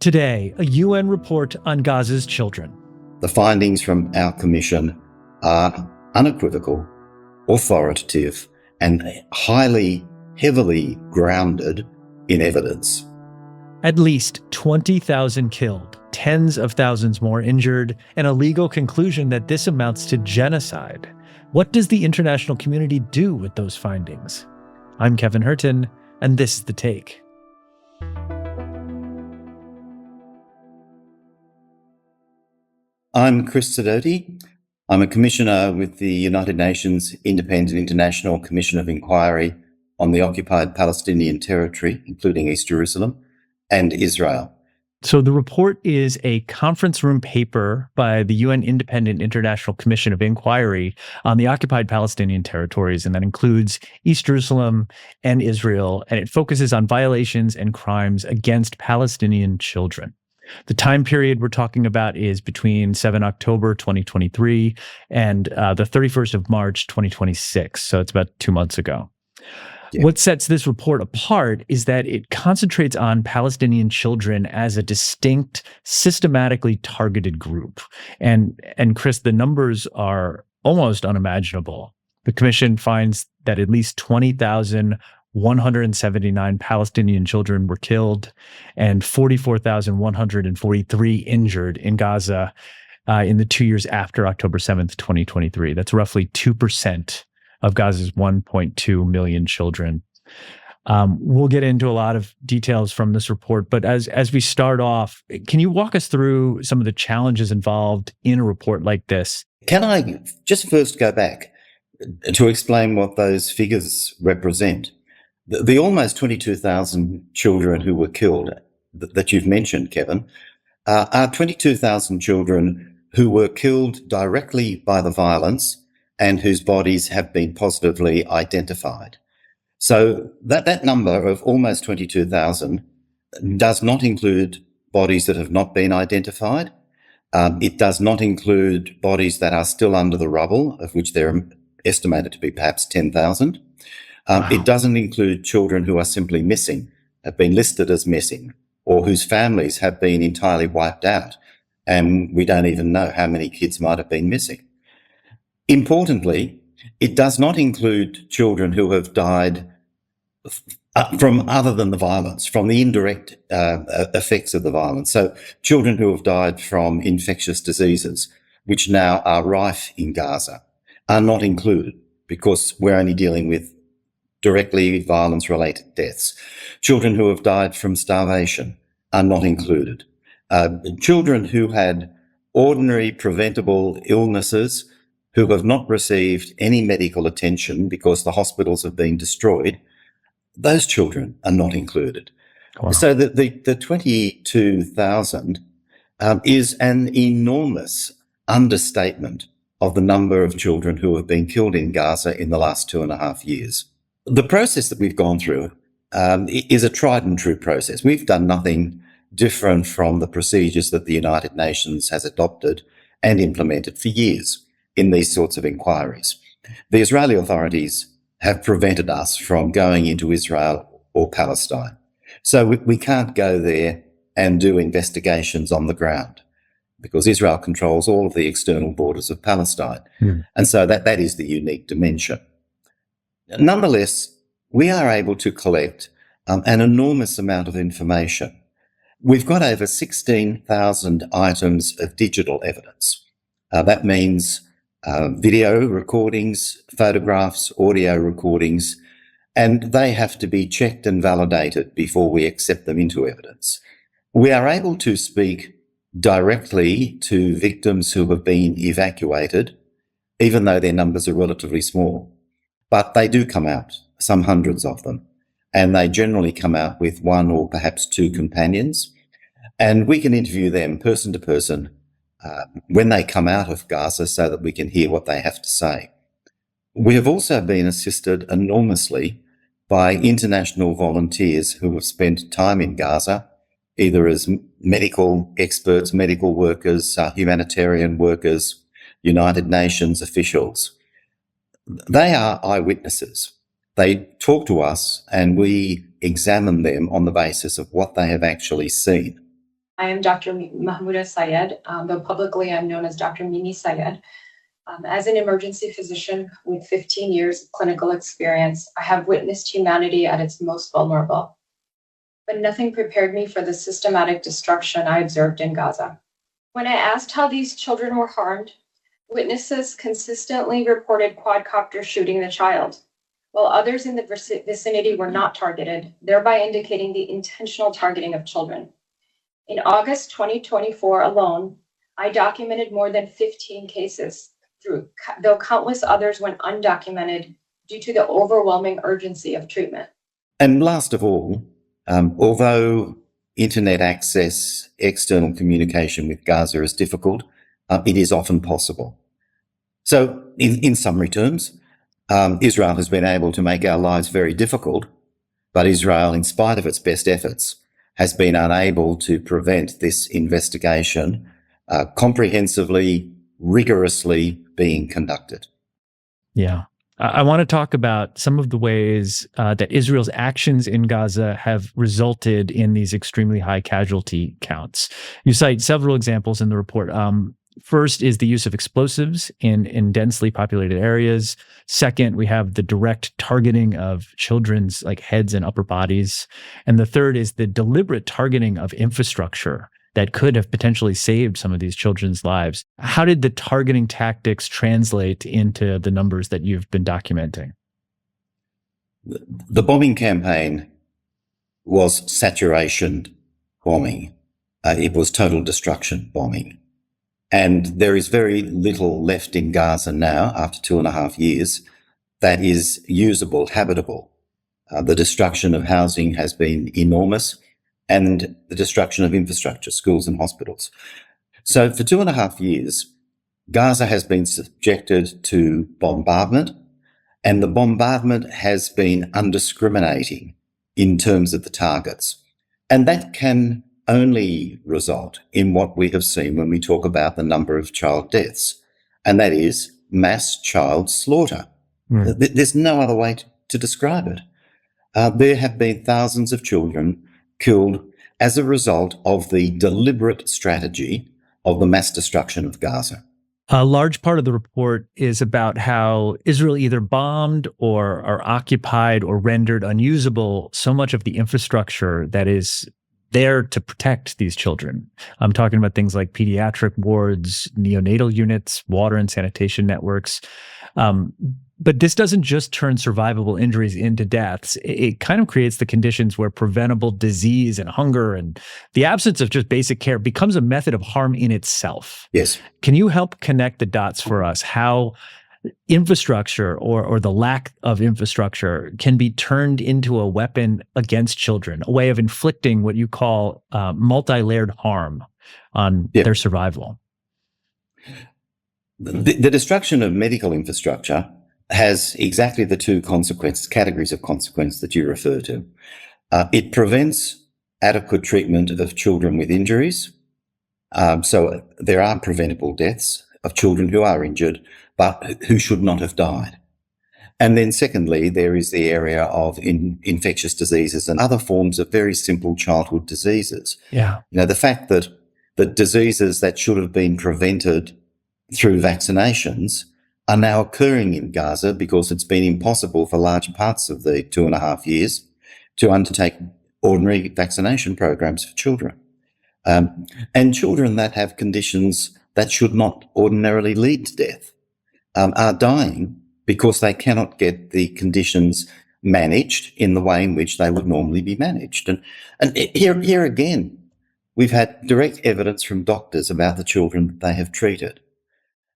Today, a UN report on Gaza's children. The findings from our commission are unequivocal, authoritative, and heavily grounded in evidence. At least 20,000 killed, tens of thousands more injured, and a legal conclusion that this amounts to genocide. What does the international community do with those findings? I'm Kevin Hirten, and this is The Take. I'm Chris Sidoti. I'm a commissioner with the United Nations Independent International Commission of Inquiry on the occupied Palestinian territory, including East Jerusalem and Israel. So the report is a conference room paper by the UN Independent International Commission of Inquiry on the occupied Palestinian territories, and that includes East Jerusalem and Israel, and it focuses on violations and crimes against Palestinian children. The time period we're talking about is between 7 October 2023 and the 31st of March 2026, so it's about 2 months ago. Yeah. What sets this report apart is that it concentrates on Palestinian children as a distinct, systematically targeted group. And Chris, the numbers are almost unimaginable. The Commission finds that at least 20,179 Palestinian children were killed and 44,143 injured in Gaza in the 2 years after October 7th, 2023. That's roughly 2% of Gaza's 1.2 million children. We'll get into a lot of details from this report, but as we start off, can you walk us through some of the challenges involved in a report like this? Can I just first go back to explain what those figures represent? The almost 22,000 children who were killed that you've mentioned, Kevin, are 22,000 children who were killed directly by the violence and whose bodies have been positively identified. So that number of almost 22,000 does not include bodies that have not been identified. It does not include bodies that are still under the rubble, of which there are estimated to be perhaps 10,000. Wow. It doesn't include children who are simply missing, have been listed as missing, or whose families have been entirely wiped out, and we don't even know how many kids might have been missing. Importantly, it does not include children who have died from other than the violence, from the indirect effects of the violence. So children who have died from infectious diseases, which now are rife in Gaza, are not included because we're only dealing with directly violence-related deaths. Children who have died from starvation are not included. Children who had ordinary preventable illnesses who have not received any medical attention because the hospitals have been destroyed, those children are not included. Wow. So the 22,000 is an enormous understatement of the number of children who have been killed in Gaza in the last 2.5 years. The process that we've gone through is a tried and true process. We've done nothing different from the procedures that the United Nations has adopted and implemented for years in these sorts of inquiries. The Israeli authorities have prevented us from going into Israel or Palestine. So we can't go there and do investigations on the ground because Israel controls all of the external borders of Palestine. And so that is the unique dimension. Nonetheless, we are able to collect an enormous amount of information. We've got over 16,000 items of digital evidence. That means video recordings, photographs, audio recordings, and they have to be checked and validated before we accept them into evidence. We are able to speak directly to victims who have been evacuated, even though their numbers are relatively small. But they do come out, some hundreds of them, and they generally come out with one or perhaps two companions. And we can interview them person to person when they come out of Gaza so that we can hear what they have to say. We have also been assisted enormously by international volunteers who have spent time in Gaza, either as medical experts, medical workers, humanitarian workers, United Nations officials. They are eyewitnesses. They talk to us and we examine them on the basis of what they have actually seen. I am Dr. Mahmouda Syed, though publicly I'm known as Dr. Mimi Syed. As an emergency physician with 15 years of clinical experience, I have witnessed humanity at its most vulnerable. But nothing prepared me for the systematic destruction I observed in Gaza. When I asked how these children were harmed, witnesses consistently reported quadcopter shooting the child, while others in the vicinity were not targeted, thereby indicating the intentional targeting of children. In August 2024 alone, I documented more than 15 cases, though countless others went undocumented due to the overwhelming urgency of treatment. And last of all, although internet access, external communication with Gaza is difficult, it is often possible. So in summary terms, Israel has been able to make our lives very difficult, but Israel, in spite of its best efforts, has been unable to prevent this investigation comprehensively, rigorously being conducted. Yeah. I want to talk about some of the ways that Israel's actions in Gaza have resulted in these extremely high casualty counts. You cite several examples in the report. First is the use of explosives in densely populated areas. Second, we have the direct targeting of children's heads and upper bodies. And the third is the deliberate targeting of infrastructure that could have potentially saved some of these children's lives. How did the targeting tactics translate into the numbers that you've been documenting? The bombing campaign was saturation bombing. It was total destruction bombing. And there is very little left in Gaza now, after 2.5 years, that is usable, habitable. The destruction of housing has been enormous, and the destruction of infrastructure, schools and hospitals. So for 2.5 years, Gaza has been subjected to bombardment, and the bombardment has been undiscriminating in terms of the targets. And that can only result in what we have seen when we talk about the number of child deaths, and that is mass child slaughter. There's no other way to describe it. There have been thousands of children killed as a result of the deliberate strategy of the mass destruction of Gaza. A large part of the report is about how Israel either bombed or occupied or rendered unusable so much of the infrastructure that is there to protect these children. I'm talking about things like pediatric wards, neonatal units, water and sanitation networks. But this doesn't just turn survivable injuries into deaths. It kind of creates the conditions where preventable disease and hunger and the absence of just basic care becomes a method of harm in itself. Yes. Can you help connect the dots for us how infrastructure or the lack of infrastructure can be turned into a weapon against children, a way of inflicting what you call multi-layered harm on their survival? The destruction of medical infrastructure has exactly the two categories of consequence that you refer to. It prevents adequate treatment of children with injuries. So there are preventable deaths of children who are injured, but who should not have died. And then secondly, there is the area of infectious diseases and other forms of very simple childhood diseases. Yeah. The fact that diseases that should have been prevented through vaccinations are now occurring in Gaza because it's been impossible for large parts of the 2.5 years to undertake ordinary vaccination programs for children. And children that have conditions that should not ordinarily lead to death are dying because they cannot get the conditions managed in the way in which they would normally be managed. And here again, we've had direct evidence from doctors about the children that they have treated.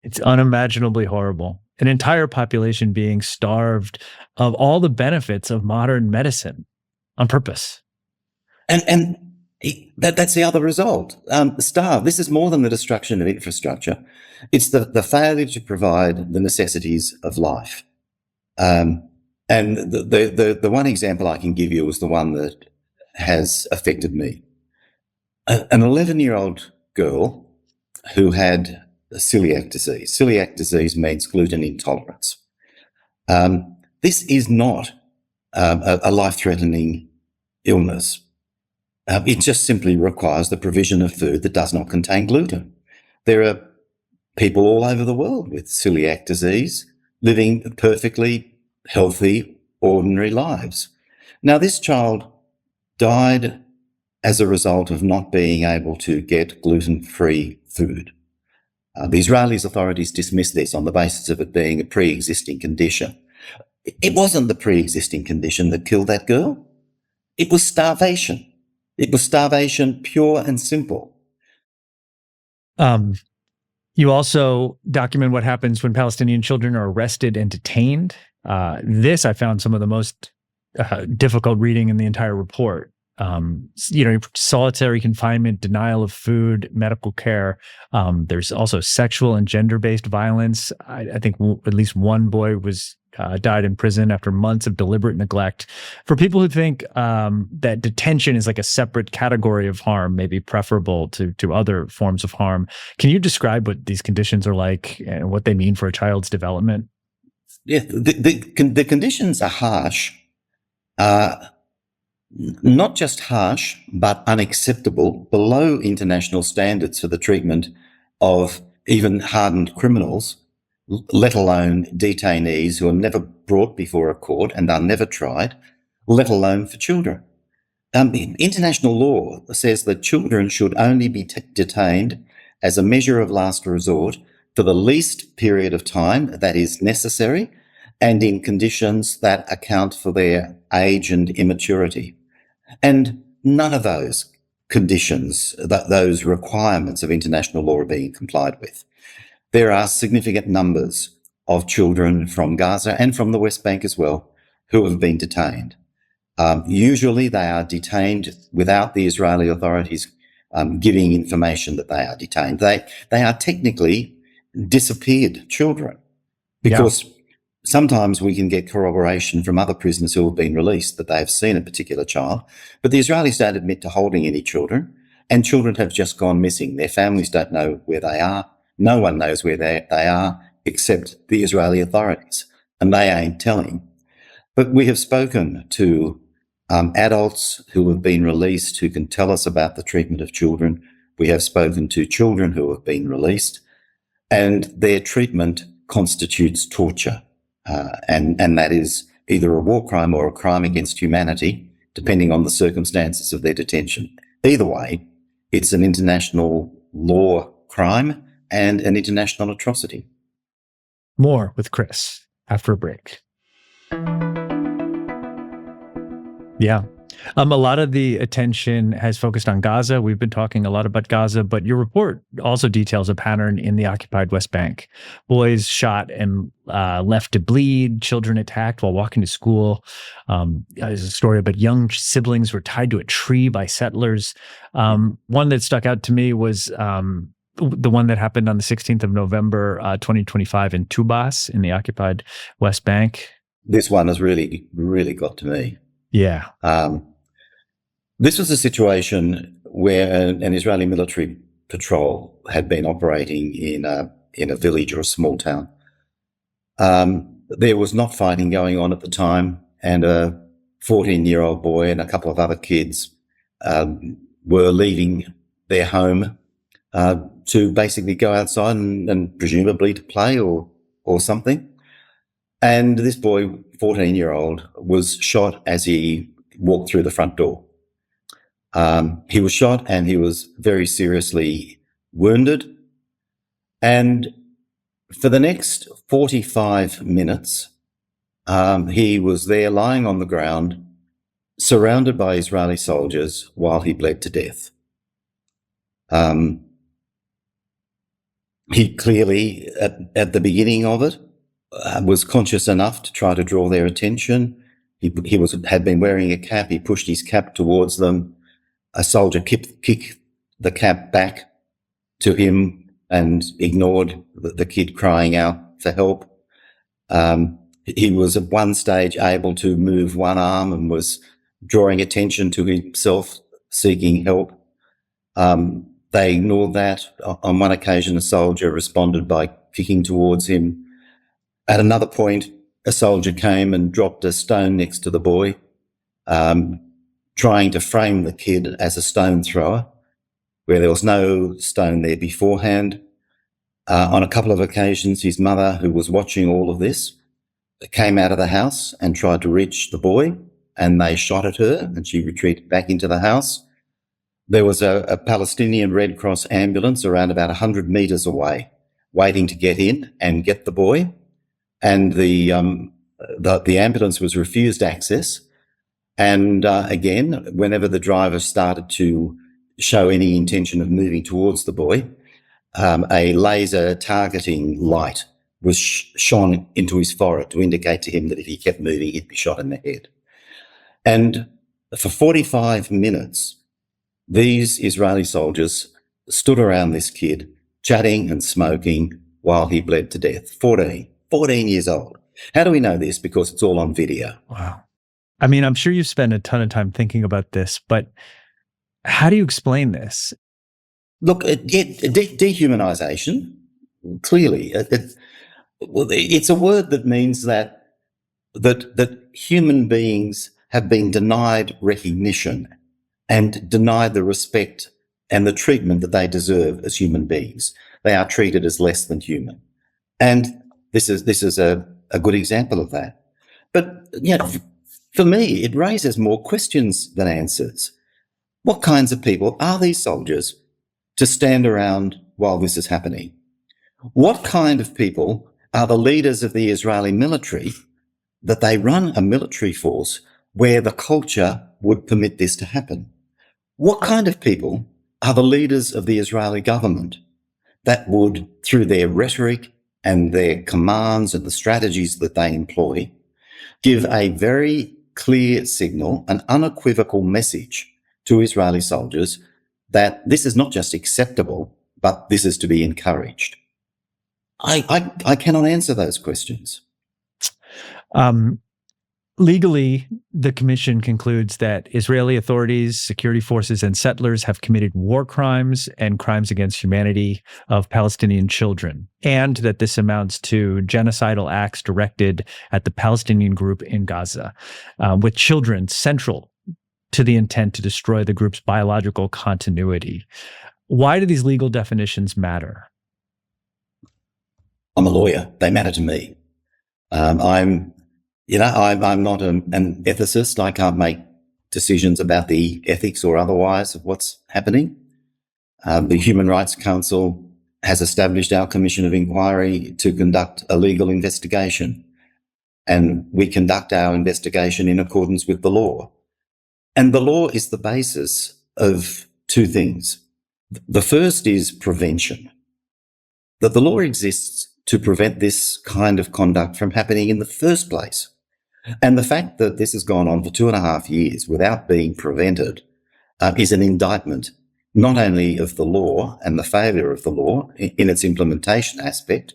It's unimaginably horrible. An entire population being starved of all the benefits of modern medicine on purpose. And that's the other result. Starved. This is more than the destruction of infrastructure. It's the failure to provide the necessities of life. And the one example I can give you is the one that has affected me. An 11-year-old girl who had celiac disease. Celiac disease means gluten intolerance. This is not a life-threatening illness. It just simply requires the provision of food that does not contain gluten. There are people all over the world with celiac disease living perfectly healthy, ordinary lives. Now, this child died as a result of not being able to get gluten-free food. The Israeli authorities dismissed this on the basis of it being a pre-existing condition. It wasn't the pre-existing condition that killed that girl. It was starvation. It was starvation, pure and simple. You also document what happens when Palestinian children are arrested and detained. This I found some of the most difficult reading in the entire report. Solitary confinement, denial of food, medical care. There's also sexual and gender-based violence. I think at least one boy died in prison after months of deliberate neglect. For people who think that detention is like a separate category of harm, maybe preferable to other forms of harm, can you describe what these conditions are like and what they mean for a child's development? Yeah, the conditions are harsh. Not just harsh, but unacceptable, below international standards for the treatment of even hardened criminals, let alone detainees who are never brought before a court and are never tried, let alone for children. International law says that children should only be detained as a measure of last resort for the least period of time that is necessary and in conditions that account for their age and immaturity. And none of those conditions, those requirements of international law are being complied with. There are significant numbers of children from Gaza and from the West Bank as well who have been detained. Usually they are detained without the Israeli authorities giving information that they are detained. They are technically disappeared children because sometimes we can get corroboration from other prisoners who have been released that they have seen a particular child, but the Israelis don't admit to holding any children, and children have just gone missing. Their families don't know where they are. No one knows where they are except the Israeli authorities, and they ain't telling. But we have spoken to adults who have been released who can tell us about the treatment of children. We have spoken to children who have been released, and their treatment constitutes torture. And that is either a war crime or a crime against humanity, depending on the circumstances of their detention. Either way, it's an international law crime and an international atrocity. More with Chris after a break. Yeah. A lot of the attention has focused on Gaza. We've been talking a lot about Gaza, but your report also details a pattern in the occupied West Bank. Boys shot and left to bleed, children attacked while walking to school. There's a story about young siblings who were tied to a tree by settlers. One that stuck out to me was the one that happened on the 16th of November, 2025 in Tubas in the occupied West Bank. This one has really, really got to me. Yeah. This was a situation where an Israeli military patrol had been operating in a village or a small town. There was not fighting going on at the time, and a 14-year-old boy and a couple of other kids were leaving their home to basically go outside and presumably to play or something. And this boy, 14-year-old, was shot as he walked through the front door. He was shot and he was very seriously wounded. And for the next 45 minutes, he was there lying on the ground, surrounded by Israeli soldiers while he bled to death. He clearly, at the beginning of it, was conscious enough to try to draw their attention. He had been wearing a cap. He pushed his cap towards them. A soldier kicked the cap back to him and ignored the kid crying out for help. He was at one stage able to move one arm and was drawing attention to himself, seeking help. They ignored that. On one occasion, a soldier responded by kicking towards him. At another point, a soldier came and dropped a stone next to the boy. trying to frame the kid as a stone thrower, where there was no stone there beforehand. On a couple of occasions, his mother, who was watching all of this, came out of the house and tried to reach the boy, and they shot at her, and she retreated back into the house. There was a Palestinian Red Cross ambulance around about 100 metres away, waiting to get in and get the boy, and the ambulance was refused access. And again, whenever the driver started to show any intention of moving towards the boy, a laser targeting light was shone into his forehead to indicate to him that if he kept moving, he'd be shot in the head. And for 45 minutes, these Israeli soldiers stood around this kid, chatting and smoking while he bled to death. 14 years old. How do we know this? Because it's all on video. Wow. I mean, I'm sure you've spent a ton of time thinking about this, but how do you explain this? Look, dehumanization, clearly, it's a word that means that human beings have been denied recognition and denied the respect and the treatment that they deserve as human beings. They are treated as less than human. And this is a good example of that. But, for me, it raises more questions than answers. What kinds of people are these soldiers to stand around while this is happening? What kind of people are the leaders of the Israeli military that they run a military force where the culture would permit this to happen? What kind of people are the leaders of the Israeli government that would, through their rhetoric and their commands and the strategies that they employ, give a very clear signal, an unequivocal message to Israeli soldiers that this is not just acceptable, but this is to be encouraged? I cannot answer those questions. Legally, the commission concludes that Israeli authorities, security forces, and settlers have committed war crimes and crimes against humanity of Palestinian children, and that this amounts to genocidal acts directed at the Palestinian group in Gaza, with children central to the intent to destroy the group's biological continuity. Why do these legal definitions matter? I'm a lawyer. They matter to me. I'm not an ethicist. I can't make decisions about the ethics or otherwise of what's happening. The Human Rights Council has established our Commission of Inquiry to conduct a legal investigation, and we conduct our investigation in accordance with the law. And the law is the basis of two things. The first is prevention, that the law exists to prevent this kind of conduct from happening in the first place. And the fact that this has gone on for 2.5 years without being prevented is an indictment not only of the law and the failure of the law in its implementation aspect,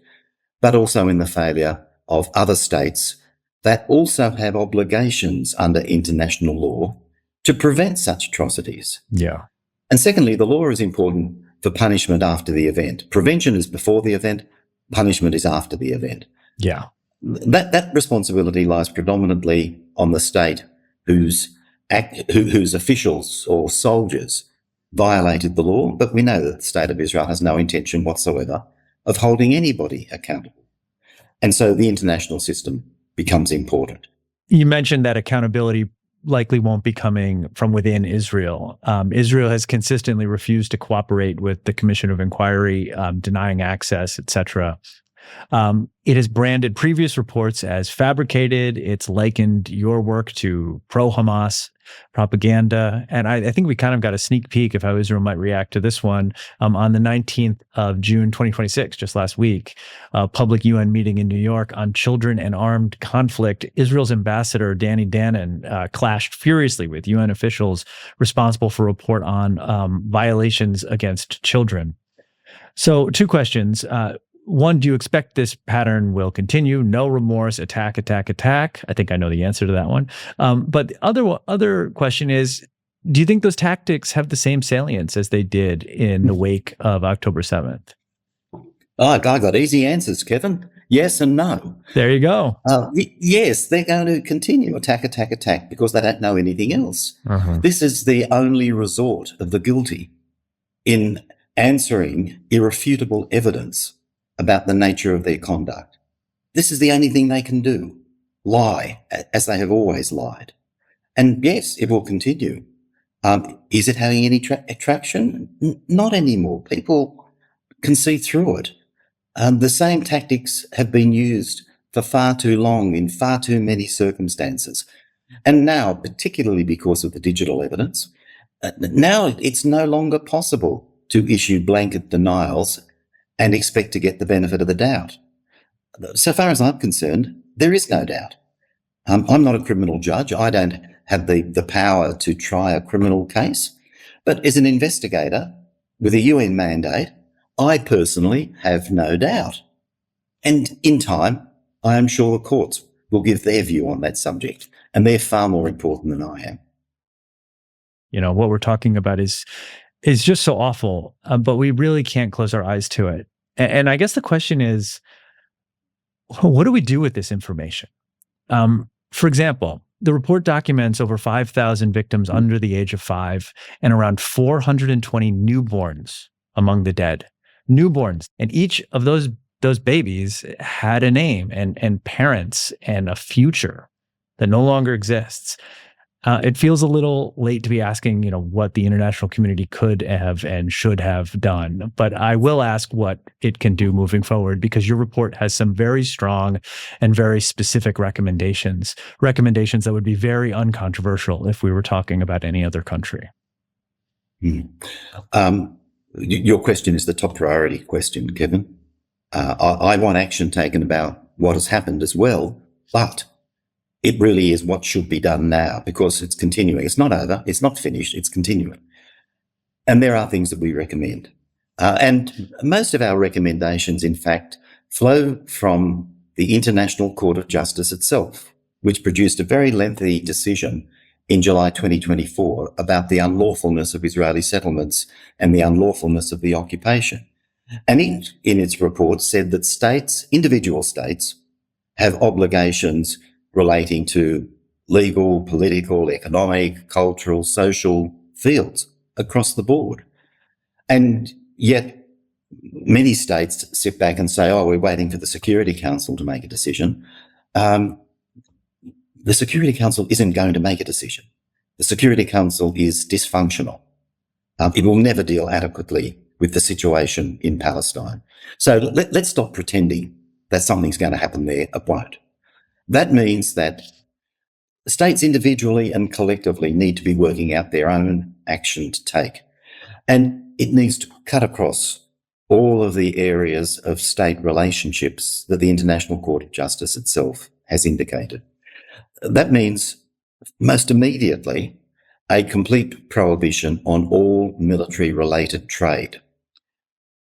but also in the failure of other states that also have obligations under international law to prevent such atrocities. Yeah. And secondly, the law is important for punishment after the event. Prevention is before the event, punishment is after the event. Yeah. That responsibility lies predominantly on the state whose officials or soldiers violated the law, but we know that the state of Israel has no intention whatsoever of holding anybody accountable. And so the international system becomes important. You mentioned that accountability likely won't be coming from within Israel. Israel has consistently refused to cooperate with the Commission of Inquiry, denying access, etc. It has branded previous reports as fabricated. It's likened your work to pro-Hamas propaganda. And I think we kind of got a sneak peek of how Israel might react to this one on the 19th of June, 2026, just last week, a public UN meeting in New York on children and armed conflict. Israel's ambassador, Danny Danon, clashed furiously with UN officials responsible for a report on violations against children. So 2 questions. One, do you expect this pattern will continue? No remorse, attack, attack, attack. I think I know the answer to that one. But the other question is, do you think those tactics have the same salience as they did in the wake of October 7th? Oh, I got easy answers, Kevin. Yes and no. There you go. Yes, they're going to continue attack because they don't know anything else. Uh-huh. This is the only resort of the guilty in answering irrefutable evidence about the nature of their conduct. This is the only thing they can do, lie, as they have always lied. And yes, it will continue. Is it having any traction? Not anymore. People can see through it. The same tactics have been used for far too long in far too many circumstances. And now, particularly because of the digital evidence, now it's no longer possible to issue blanket denials and expect to get the benefit of the doubt. So far as I'm concerned, there is no doubt. I'm not a criminal judge. I don't have the power to try a criminal case. But as an investigator with a UN mandate, I personally have no doubt. And in time, I am sure the courts will give their view on that subject, and they're far more important than I am. You know, what we're talking about is just so awful, but we really can't close our eyes to it. And I guess the question is, what do we do with this information? For example, the report documents over 5,000 victims under the age of 5 and around 420 newborns among the dead. Newborns. And each of those babies had a name and parents and a future that no longer exists. It feels a little late to be asking, what the international community could have and should have done. But I will ask what it can do moving forward, because your report has some very strong and very specific recommendations that would be very uncontroversial if we were talking about any other country. Your question is the top priority question, Kevin. I want action taken about what has happened as well, but it really is what should be done now, because it's continuing. It's not over. It's not finished. It's continuing. And there are things that we recommend. And most of our recommendations, in fact, flow from the International Court of Justice itself, which produced a very lengthy decision in July 2024 about the unlawfulness of Israeli settlements and the unlawfulness of the occupation. And it, in its report, said that individual states, have obligations relating to legal, political, economic, cultural, social fields across the board. And yet many states sit back and say, we're waiting for the Security Council to make a decision. The Security Council isn't going to make a decision. The Security Council is dysfunctional. It will never deal adequately with the situation in Palestine. So let's stop pretending that something's going to happen there. It won't. That means that states individually and collectively need to be working out their own action to take. And it needs to cut across all of the areas of state relationships that the International Court of Justice itself has indicated. That means, most immediately, a complete prohibition on all military-related trade.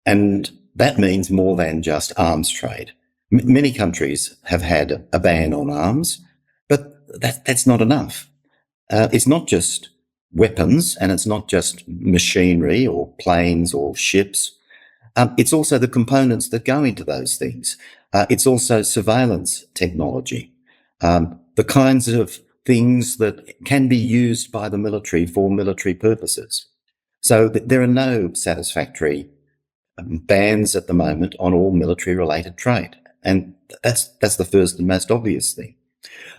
And that means more than just arms trade. Many countries have had a ban on arms, but that's not enough. It's not just weapons, and it's not just machinery or planes or ships. It's also the components that go into those things. It's also surveillance technology, the kinds of things that can be used by the military for military purposes. So there are no satisfactory bans at the moment on all military-related trade. And that's the first and most obvious thing.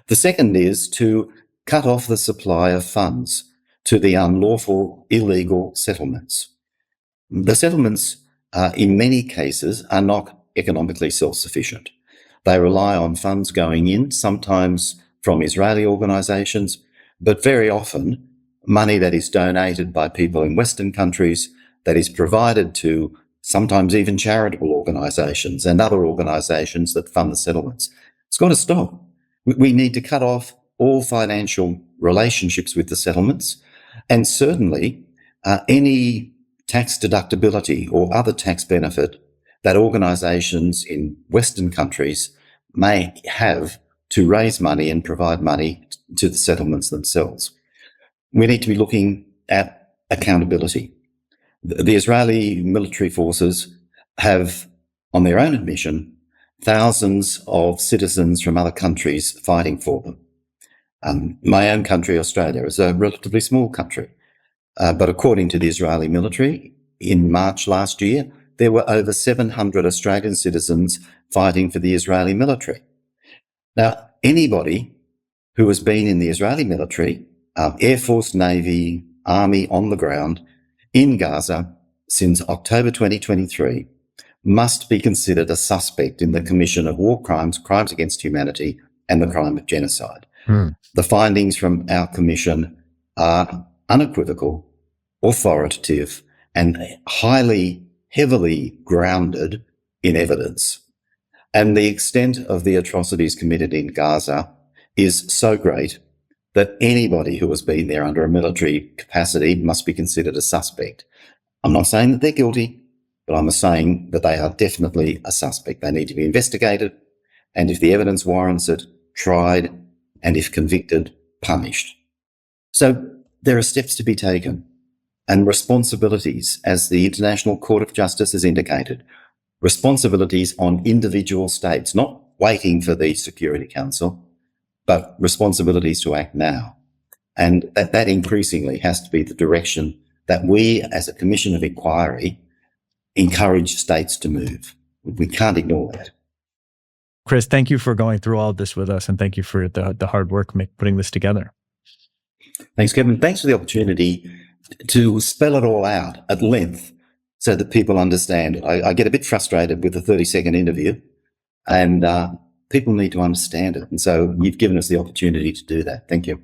The second is to cut off the supply of funds to the unlawful, illegal settlements. The settlements, in many cases, are not economically self-sufficient. They rely on funds going in, sometimes from Israeli organisations, but very often money that is donated by people in Western countries, that is provided to sometimes even charitable organisations and other organisations that fund the settlements. It's got to stop. We need to cut off all financial relationships with the settlements, and certainly any tax deductibility or other tax benefit that organisations in Western countries may have to raise money and provide money to the settlements themselves. We need to be looking at accountability. The Israeli military forces have, on their own admission, thousands of citizens from other countries fighting for them. My own country, Australia, is a relatively small country. But according to the Israeli military, in March last year, there were over 700 Australian citizens fighting for the Israeli military. Now, anybody who has been in the Israeli military, Air Force, Navy, Army on the ground in Gaza since October 2023 must be considered a suspect in the commission of war crimes, crimes against humanity, and the crime of genocide. The findings from our commission are unequivocal, authoritative, and heavily grounded in evidence. And the extent of the atrocities committed in Gaza is so great that anybody who has been there under a military capacity must be considered a suspect. I'm not saying that they're guilty, but I'm saying that they are definitely a suspect. They need to be investigated, and if the evidence warrants it, tried, and if convicted, punished. So there are steps to be taken and responsibilities, as the International Court of Justice has indicated, responsibilities on individual states, not waiting for the Security Council, but responsibilities to act now. And that increasingly has to be the direction that we, as a Commission of Inquiry, encourage states to move. We can't ignore that. Chris, thank you for going through all of this with us, and thank you for the hard work putting this together. Thanks, Kevin. Thanks for the opportunity to spell it all out at length so that people understand. I get a bit frustrated with the 30-second interview, and people need to understand it. And so you've given us the opportunity to do that. Thank you.